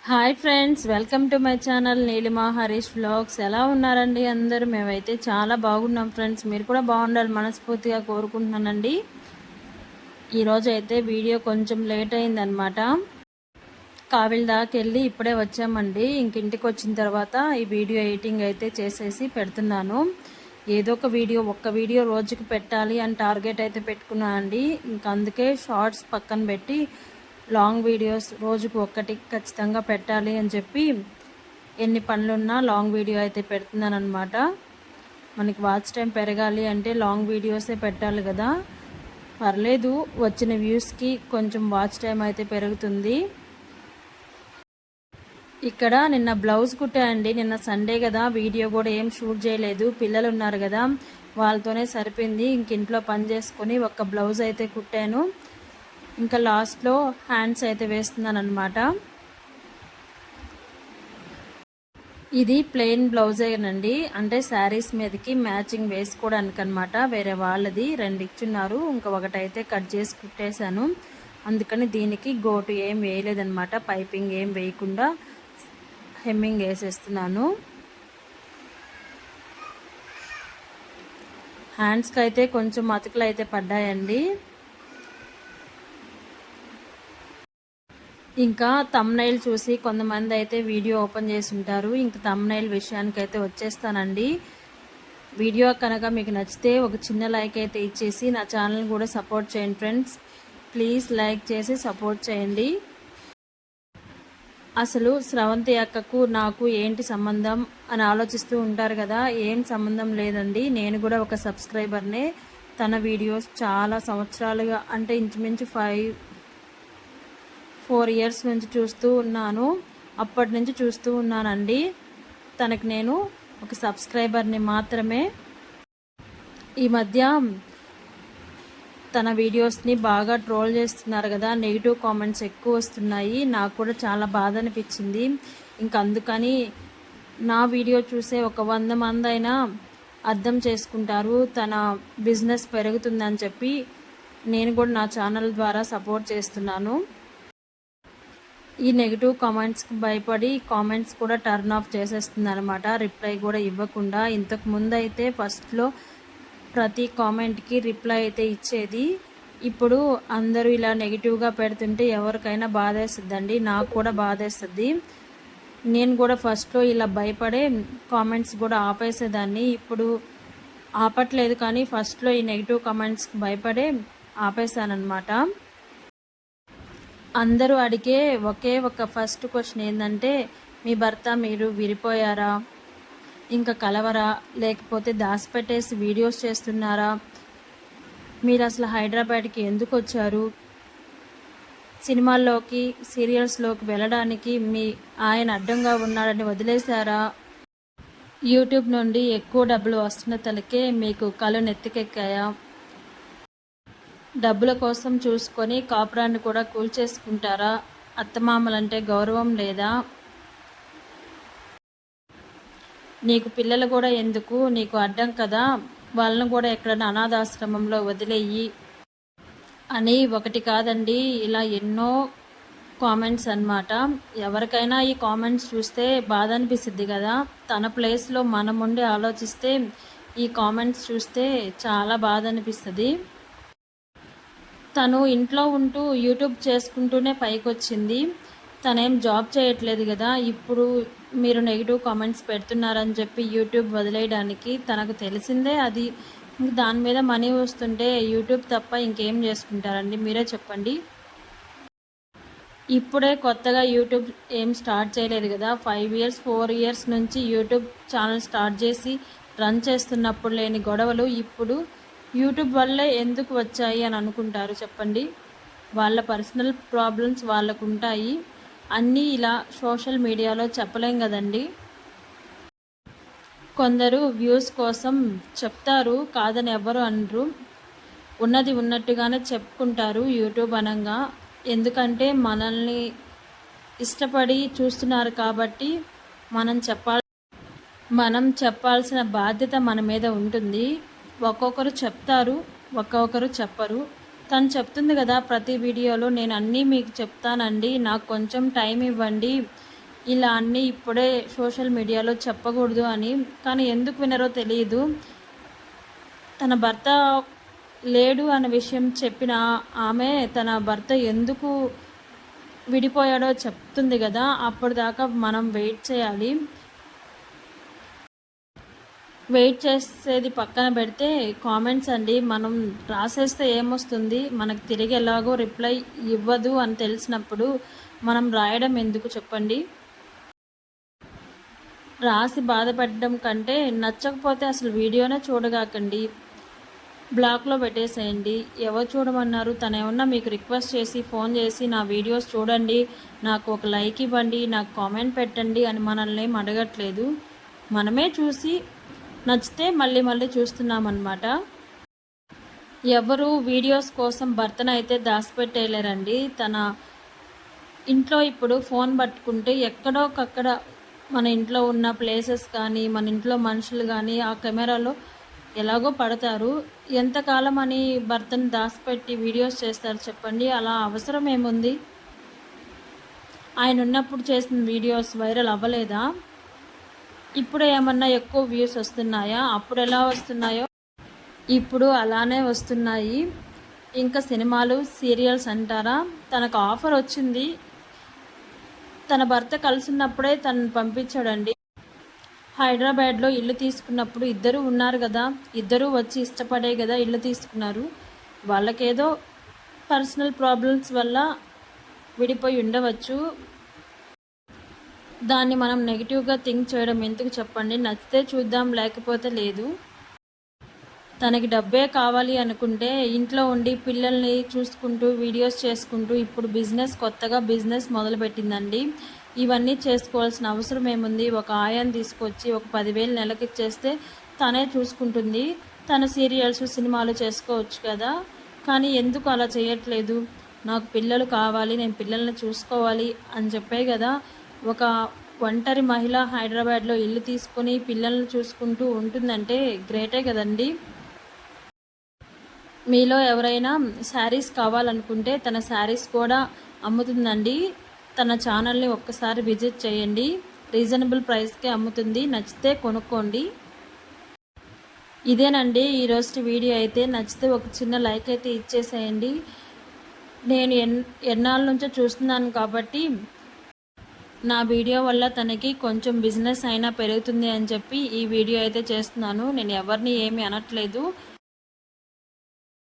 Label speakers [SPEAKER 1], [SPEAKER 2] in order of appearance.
[SPEAKER 1] Hi friends, welcome to my channel Neelima Harish vlogs. ఎలా ఉన్నారండి అందరూ? మేమైతే చాలా బాగున్నాం ఫ్రెండ్స్. మీరు కూడా బాగుండాలి మనస్ఫూర్తిగా కోరుకుంటున్నానండి. ఈరోజు అయితే వీడియో కొంచెం లేట్ అయిందనమాట. కావిల దాకా వెళ్ళి ఇప్పుడే వచ్చామండి. ఇంటికి వచ్చిన తర్వాత ఈ వీడియో ఎడిటింగ్ అయితే చేసేసి పెడుతున్నాను. ఏదో ఒక్క వీడియో రోజుకి పెట్టాలి అని టార్గెట్ అయితే పెట్టుకున్నానండి. ఇంకా అందుకే షార్ట్స్ పక్కన పెట్టి లాంగ్ వీడియోస్ రోజుకు ఒక్కటి ఖచ్చితంగా పెట్టాలి అని చెప్పి ఎన్ని పనులున్నా లాంగ్ వీడియో అయితే పెడుతున్నాను అనమాట. మనకి వాచ్ టైం పెరగాలి అంటే లాంగ్ వీడియోసే పెట్టాలి కదా. పర్లేదు, వచ్చిన వ్యూస్కి కొంచెం వాచ్ టైం అయితే పెరుగుతుంది. ఇక్కడ నిన్న బ్లౌజ్ కుట్టానండి. నిన్న సండే కదా, వీడియో కూడా ఏం షూట్ చేయలేదు. పిల్లలు ఉన్నారు కదా, వాళ్ళతోనే సరిపోయింది. ఇంట్లో పని చేసుకొని ఒక్క బ్లౌజ్ అయితే కుట్టాను. ఇంకా లాస్ట్లో హ్యాండ్స్ అయితే వేస్తున్నాను అనమాట. ఇది ప్లెయిన్ బ్లౌజేనండి, అంటే శారీస్ మీదకి మ్యాచింగ్ వేసుకోవడానికి అనమాట. వేరే వాళ్ళది 2 ఇచ్చున్నారు, ఇంకా ఒకటైతే కట్ చేసి కుట్టేశాను. అందుకని దీనికి గోటు ఏం వేయలేదనమాట. పైపింగ్ ఏం వేయకుండా హెమ్మింగ్ వేసేస్తున్నాను. హ్యాండ్స్కి అయితే కొంచెం అతుకులు అయితే పడ్డాయండి. ఇంకా తమ్నైల్ చూసి కొంతమంది అయితే వీడియో ఓపెన్ చేసి ఉంటారు. ఇంకా తమ్నైల్ విషయానికి అయితే వచ్చేస్తానండి. వీడియో కనుక మీకు నచ్చితే ఒక చిన్న లైక్ అయితే ఇచ్చేసి నా ఛానల్ కూడా సపోర్ట్ చేయండి ఫ్రెండ్స్. ప్లీజ్ లైక్ చేసి సపోర్ట్ చేయండి. అసలు స్రవంతి అక్కకు నాకు ఏంటి సంబంధం అని ఆలోచిస్తూ ఉంటారు కదా. ఏం సంబంధం లేదండి, నేను కూడా ఒక సబ్స్క్రైబర్నే. తన వీడియోస్ చాలా సంవత్సరాలుగా, అంటే ఇంచుమించు 4 ఇయర్స్ నుంచి చూస్తూ ఉన్నాను. అప్పటి నుంచి చూస్తూ ఉన్నానండి. తనకు నేను ఒక సబ్స్క్రైబర్ని మాత్రమే. ఈ మధ్య తన వీడియోస్ని బాగా ట్రోల్ చేస్తున్నారు కదా, నెగిటివ్ కామెంట్స్ ఎక్కువ వస్తున్నాయి. నాకు కూడా చాలా బాధ అనిపించింది. ఇంకా అందుకని నా వీడియో చూసే ఒక 100 మంది అయినా అర్థం చేసుకుంటారు, తన బిజినెస్ పెరుగుతుందని చెప్పి నేను కూడా నా ఛానల్ ద్వారా సపోర్ట్ చేస్తున్నాను. ఈ నెగిటివ్ కామెంట్స్కి భయపడి కామెంట్స్ కూడా టర్న్ ఆఫ్ చేసేస్తుంది అనమాట, రిప్లై కూడా ఇవ్వకుండా. ఇంతకు ముందు అయితే ఫస్ట్లో ప్రతి కామెంట్కి రిప్లై అయితే ఇచ్చేది. ఇప్పుడు అందరూ ఇలా నెగిటివ్గా పెడుతుంటే ఎవరికైనా బాధేస్తుందండి, నాకు కూడా బాధేస్తుంది. నేను కూడా ఫస్ట్లో ఇలా భయపడే కామెంట్స్ కూడా ఆపేసేదాన్ని. ఇప్పుడు ఆపట్లేదు, కానీ ఫస్ట్లో ఈ నెగిటివ్ కామెంట్స్కి భయపడే ఆపేసానమాట. అందరూ అడిగే ఒకే ఒక ఫస్ట్ క్వశ్చన్ ఏంటంటే, మీ భర్త మీరు విడిపోయారా, ఇంకా కలవరా, లేకపోతే దాచిపెట్టేసి వీడియోస్ చేస్తున్నారా, మీరు అసలు హైదరాబాద్కి ఎందుకు వచ్చారు, సినిమాల్లోకి సీరియల్స్లోకి వెళ్ళడానికి మీ ఆయన అడ్డంగా ఉన్నాడని వదిలేశారా, యూట్యూబ్ నుండి ఎక్కువ డబ్బులు వస్తున్న తలకే మీకు కళ్ళు నెత్తికెక్కాయా, డబ్బుల కోసం చూసుకొని కాపురాన్ని కూడా కూల్చేసుకుంటారా, అత్తమామలంటే గౌరవం లేదా, నీకు పిల్లలు కూడా ఎందుకు, నీకు అడ్డం కదా, వాళ్ళను కూడా ఎక్కడైనా అనాథాశ్రమంలో వదిలేయి అని ఒకటి కాదండి, ఇలా ఎన్నో కామెంట్స్ అన్నమాట. ఎవరికైనా ఈ కామెంట్స్ చూస్తే బాధ అనిపిస్తుంది కదా. తన ప్లేస్లో మనం ఉండి ఆలోచిస్తే ఈ కామెంట్స్ చూస్తే చాలా బాధ అనిపిస్తుంది. తను ఇంట్లో ఉంటూ యూట్యూబ్ చేసుకుంటూనే పైకి వచ్చింది. తనేం జాబ్ చేయట్లేదు కదా. ఇప్పుడు మీరు నెగిటివ్ కామెంట్స్ పెడుతున్నారని చెప్పి యూట్యూబ్ వదిలేయడానికి తనకు తెలిసిందే అది. దాని మీద మనీ వస్తుంటే యూట్యూబ్ తప్ప ఇంకేం చేసుకుంటారండి, మీరే చెప్పండి. ఇప్పుడే కొత్తగా యూట్యూబ్ ఏం స్టార్ట్ చేయలేదు కదా. 4 ఇయర్స్ నుంచి యూట్యూబ్ ఛానల్ స్టార్ట్ చేసి రన్ చేస్తున్నప్పుడు లేని గొడవలు ఇప్పుడు యూట్యూబ్ వల్లే ఎందుకు వచ్చాయి అని అనుకుంటారు చెప్పండి. వాళ్ళ పర్సనల్ ప్రాబ్లమ్స్ వాళ్ళకు ఉంటాయి. అన్నీ ఇలా సోషల్ మీడియాలో చెప్పలేం కదండి. కొందరు వ్యూస్ కోసం చెప్తారు, కాదని ఎవరు అనరు. ఉన్నది ఉన్నట్టుగానే చెప్పుకుంటారు యూట్యూబ్ అనంగా. ఎందుకంటే మనల్ని ఇష్టపడి చూస్తున్నారు కాబట్టి మనం చెప్పాల్సిన బాధ్యత మన మీద ఉంటుంది. ఒక్కొక్కరు చెప్తారు, ఒక్కొక్కరు చెప్పరు. తను చెప్తుంది కదా ప్రతి వీడియోలో, నేను అన్నీ మీకు చెప్తానండి, నాకు కొంచెం టైం ఇవ్వండి, ఇలా అన్నీ ఇప్పుడే సోషల్ మీడియాలో చెప్పకూడదు అని. కానీ ఎందుకు వినరో తెలియదు. తన భర్త లేడు అనే విషయం చెప్పిన ఆమె తన భర్త ఎందుకు విడిపోయాడో చెప్తుంది కదా, అప్పటిదాకా మనం వెయిట్ చేయాలి. వెయిట్ చేసేది పక్కన పెడితే కామెంట్స్ అండి, మనం రాసేస్తే ఏమొస్తుంది, మనకు తిరిగి ఎలాగో రిప్లై ఇవ్వదు అని తెలిసినప్పుడు మనం రాయడం ఎందుకు చెప్పండి. రాసి బాధపడడం కంటే నచ్చకపోతే అసలు వీడియోనే చూడగాకండి, బ్లాక్లో పెట్టేసేయండి. ఎవరు చూడమన్నారు? తను ఏమన్నా మీకు రిక్వెస్ట్ చేసి ఫోన్ చేసి నా వీడియోస్ చూడండి, నాకు ఒక లైక్ ఇవ్వండి, నాకు కామెంట్ పెట్టండి అని మనల్ని ఏం అడగట్లేదు. మనమే చూసి నచ్చితే మళ్ళీ మళ్ళీ చూస్తున్నామన్నమాట. ఎవరు వీడియోస్ కోసం భర్తనైతే దాచిపెట్టేయలేరండి. తన ఇంట్లో ఇప్పుడు ఫోన్ పట్టుకుంటే ఎక్కడోకక్కడ మన ఇంట్లో ఉన్న ప్లేసెస్ కానీ మన ఇంట్లో మనుషులు కానీ ఆ కెమెరాలో ఎలాగో పడతారు. ఎంతకాలం అని భర్తను దాచిపెట్టి వీడియోస్ చేస్తారు చెప్పండి. అలా అవసరం ఏముంది? ఆయన ఉన్నప్పుడు చేసిన వీడియోస్ వైరల్ అవ్వలేదా? ఇప్పుడు ఏమన్నా ఎక్కువ వ్యూస్ వస్తున్నాయా? అప్పుడు ఎలా వస్తున్నాయో ఇప్పుడు అలానే వస్తున్నాయి. ఇంకా సినిమాలు సీరియల్స్ అంటారా, తనకు ఆఫర్ వచ్చింది, తన భర్త కలిసినప్పుడే తను పంపించాడండి. హైదరాబాద్లో ఇల్లు తీసుకున్నప్పుడు ఇద్దరు ఉన్నారు కదా, ఇద్దరూ వచ్చి ఇష్టపడే కదా ఇల్లు తీసుకున్నారు. వాళ్ళకేదో పర్సనల్ ప్రాబ్లమ్స్ వల్ల విడిపోయి ఉండవచ్చు. దాన్ని మనం నెగిటివ్గా థింక్ చేయడం ఎందుకు చెప్పండి. నచ్చితే చూద్దాం, లేకపోతే లేదు. తనకి డబ్బే కావాలి అనుకుంటే ఇంట్లో ఉండి పిల్లల్ని చూసుకుంటూ వీడియోస్ చేసుకుంటూ ఇప్పుడు కొత్తగా బిజినెస్ మొదలుపెట్టిందండి. ఇవన్నీ చేసుకోవాల్సిన అవసరం ఏముంది? ఒక ఆయాన్ని తీసుకొచ్చి ఒక 10,000 నెలకి ఇచ్చేస్తే తనే చూసుకుంటుంది. తన సీరియల్స్ సినిమాలు చేసుకోవచ్చు కదా. కానీ ఎందుకు అలా చేయట్లేదు? నాకు పిల్లలు కావాలి, నేను పిల్లల్ని చూసుకోవాలి అని చెప్పే కదా ఒక ఒంటరి మహిళ హైదరాబాద్లో ఇల్లు తీసుకొని పిల్లల్ని చూసుకుంటూ ఉంటుందంటే గ్రేటే కదండి. మీలో ఎవరైనా శారీస్ కావాలనుకుంటే తన శారీస్ కూడా అమ్ముతుందండి. తన ఛానల్ని ఒక్కసారి విజిట్ చేయండి. రీజనబుల్ ప్రైస్కే అమ్ముతుంది. నచ్చితే కొనుక్కోండి. ఇదేనండి ఈరోజు వీడియో అయితే. నచ్చితే ఒక చిన్న లైక్ అయితే ఇచ్చేసేయండి. నేను ఎన్నాళ్ళ నుంచో చూస్తున్నాను కాబట్టి నా వీడియో వల్ల తనకి కొంచెం బిజినెస్ అయినా పెరుగుతుంది అని చెప్పి ఈ వీడియో అయితే చేస్తున్నాను. నేను ఎవరిని ఏమీ అనట్లేదు.